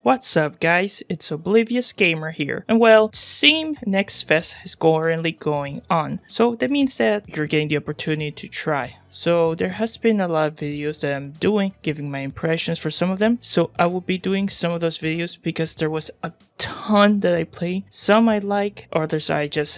What's up guys, it's Oblivious Gamer here, and well, Steam Next Fest is currently going on, so that means that you're getting the opportunity to try. So there has been a lot of videos that I'm doing, giving my impressions for some of them, so I will be doing some of those videos because there was a ton that I played. Some I like, others I just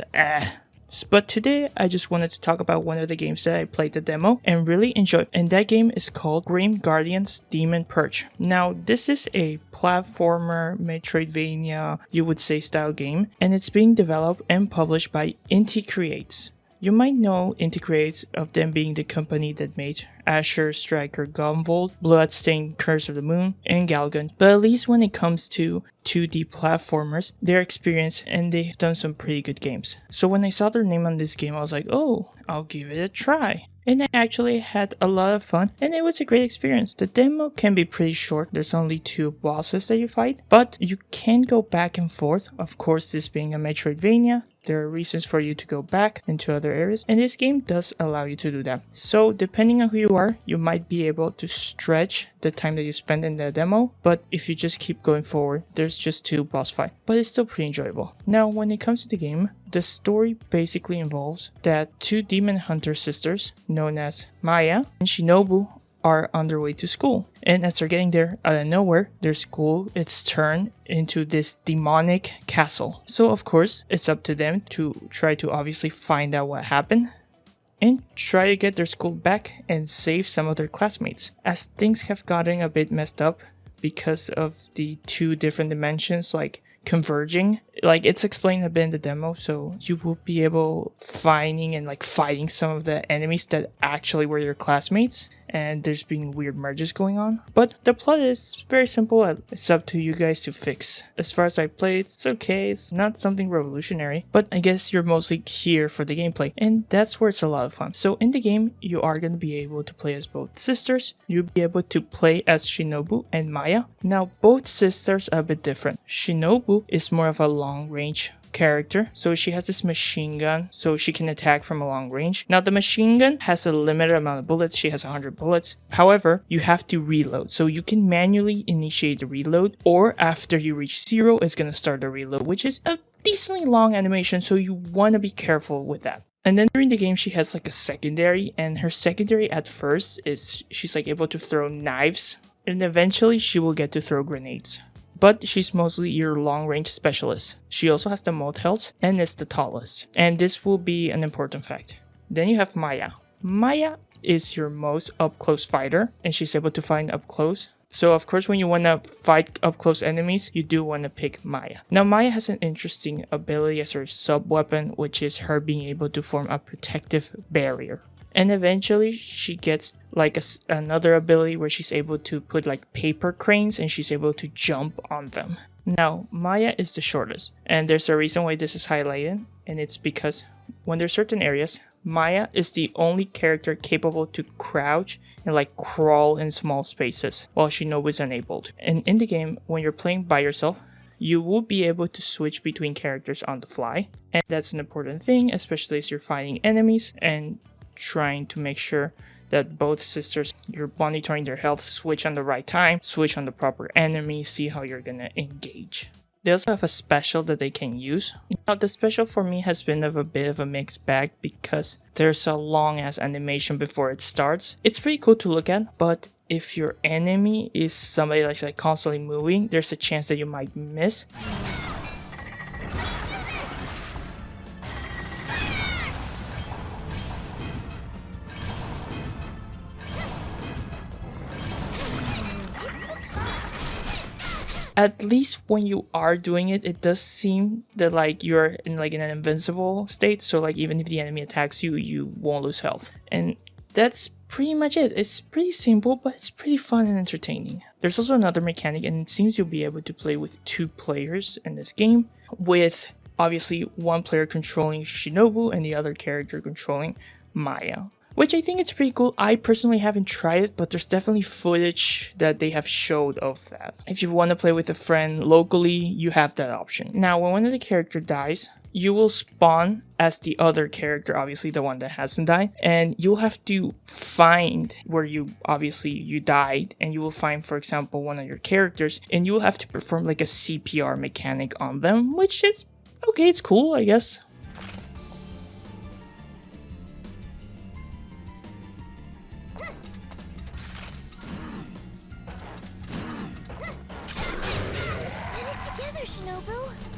But today, I just wanted to talk about one of the games that I played the demo and really enjoyed. And that game is called Grim Guardian's Demon Purge. Now, this is a platformer, Metroidvania, you would say, style game. And it's being developed and published by Inti Creates. You might know Inti Creates of them being the company that made Asher Striker Gunvolt, Bloodstained Curse of the Moon, and Galgun. But at least when it comes to 2D platformers, they're experienced and they've done some pretty good games. So when I saw their name on this game, I was like, oh, I'll give it a try. And I actually had a lot of fun and it was a great experience. The demo can be pretty short, there's only 2 bosses that you fight, but you can go back and forth. Of course, this being a Metroidvania, there are reasons for you to go back into other areas, and this game does allow you to do that. So depending on who you are, you might be able to stretch the time that you spend in the demo, but if you just keep going forward, there's just 2 boss fights, but it's still pretty enjoyable. Now, when it comes to the game, the story basically involves that 2 demon hunter sisters, known as Maya and Shinobu, are on their way to school. And as they're getting there, out of nowhere, their school is turned into this demonic castle. So of course, it's up to them to try to obviously find out what happened and try to get their school back and save some of their classmates. As things have gotten a bit messed up because of the 2 different dimensions like converging, like it's explained a bit in the demo, so you will be able finding and like fighting some of the enemies that actually were your classmates, and there's been weird merges going on. But the plot is very simple. It's up to you guys to fix. As far as I played, it's okay. It's not something revolutionary, but I guess you're mostly here for the gameplay, and that's where it's a lot of fun. So in the game, you are going to be able to play as both sisters. You'll be able to play as Shinobu and Maya. Now, both sisters are a bit different. Shinobu is more of a long-range character, so she has this machine gun, so she can attack from a long range. Now the machine gun has a limited amount of bullets. She has 100 bullets. However, you have to reload, so you can manually initiate the reload, or after you reach 0, it's going to start the reload, which is a decently long animation, so you want to be careful with that. And then during the game, she has like a secondary, and her secondary at first is she's like able to throw knives, and eventually she will get to throw grenades. But she's mostly your long-range specialist. She also has the most health and is the tallest. And this will be an important fact. Then you have Maya. Maya is your most up-close fighter, and she's able to fight up close. So of course, when you want to fight up-close enemies, you do want to pick Maya. Now Maya has an interesting ability as her sub-weapon, which is her being able to form a protective barrier. And eventually she gets like another ability where she's able to put like paper cranes and she's able to jump on them. Now, Maya is the shortest, and there's a reason why this is highlighted, and it's because when there's certain areas, Maya is the only character capable to crouch and like crawl in small spaces, while Shinobu is unable to. And in the game, when you're playing by yourself, you will be able to switch between characters on the fly, and that's an important thing, especially as you're fighting enemies and trying to make sure that both sisters, you're monitoring their health, switch on the right time, switch on the proper enemy, see how you're gonna engage. They also have a special that they can use. Now the special for me has been of a bit of a mixed bag because there's a long ass animation before it starts. It's pretty cool to look at, but if your enemy is somebody that's like constantly moving, there's a chance that you might miss. At least when you are doing it, it does seem that like you're in like in an invincible state. So like even if the enemy attacks you, you won't lose health. And that's pretty much it. It's pretty simple, but it's pretty fun and entertaining. There's also another mechanic, and it seems you'll be able to play with 2 players in this game, with obviously one player controlling Shinobu and the other character controlling Maya, which I think it's pretty cool. I personally haven't tried it, but there's definitely footage that they have showed of that. If you want to play with a friend locally, you have that option. Now, when one of the characters dies, you will spawn as the other character, obviously the one that hasn't died, and you'll have to find where you died, and you will find, for example, one of your characters, and you will have to perform like a CPR mechanic on them, which is okay, it's cool, I guess.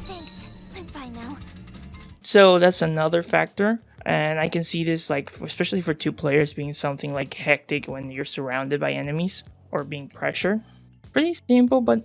Thanks. I'm fine now. So that's another factor. And I can see this, like, especially for two players, being something like hectic when you're surrounded by enemies or being pressured. Pretty simple, but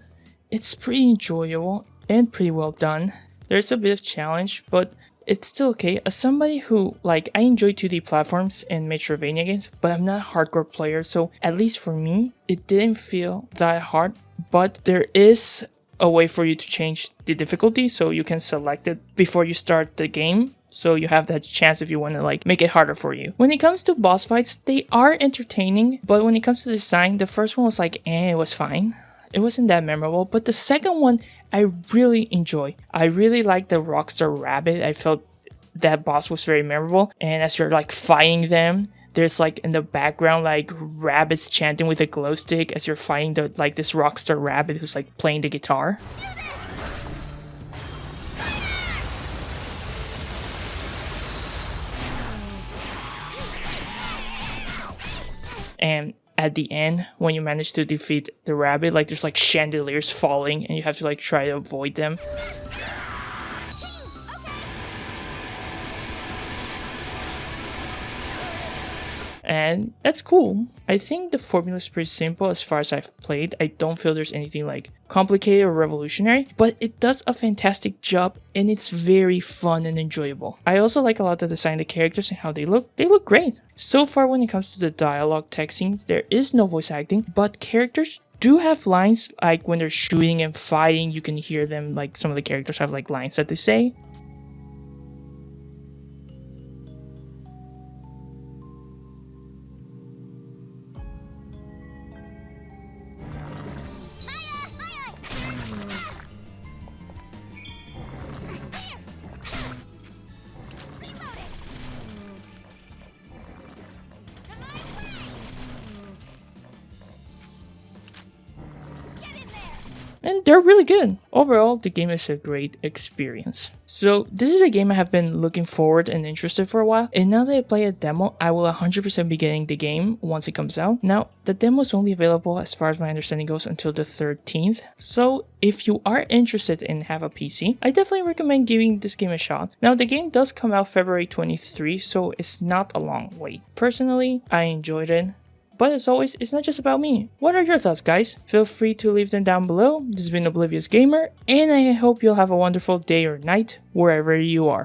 it's pretty enjoyable and pretty well done. There's a bit of challenge, but it's still okay. As somebody who, like, I enjoy 2D platforms and Metroidvania games, but I'm not a hardcore player, so at least for me, it didn't feel that hard. But there is a way for you to change the difficulty, so you can select it before you start the game, so you have that chance if you want to like make it harder for you. When it comes to boss fights, they are entertaining, but when it comes to design, the first one was like it was fine. It wasn't that memorable, but the second one I really enjoy. I really like the Rockstar Rabbit. I felt that boss was very memorable, and as you're like fighting them, there's like in the background like rabbits chanting with a glow stick as you're fighting the like this Rockstar Rabbit who's like playing the guitar. And at the end, when you manage to defeat the rabbit, like there's like chandeliers falling and you have to like try to avoid them. And that's cool. I think the formula is pretty simple as far as I've played. I don't feel there's anything like complicated or revolutionary, but it does a fantastic job and it's very fun and enjoyable. I also like a lot the design of the characters and how they look. They look great. So far when it comes to the dialogue text scenes, there is no voice acting, but characters do have lines. Like when they're shooting and fighting, you can hear them, like some of the characters have like lines that they say. And they're really good. Overall, the game is a great experience. So this is a game I have been looking forward and interested for a while, and now that I play a demo, I will 100% be getting the game once it comes out. Now, the demo is only available, as far as my understanding goes, until the 13th. So if you are interested and have a PC, I definitely recommend giving this game a shot. Now, the game does come out February 23, so it's not a long wait. Personally, I enjoyed it. But as always, it's not just about me. What are your thoughts, guys? Feel free to leave them down below. This has been Oblivious Gamer, and I hope you'll have a wonderful day or night wherever you are.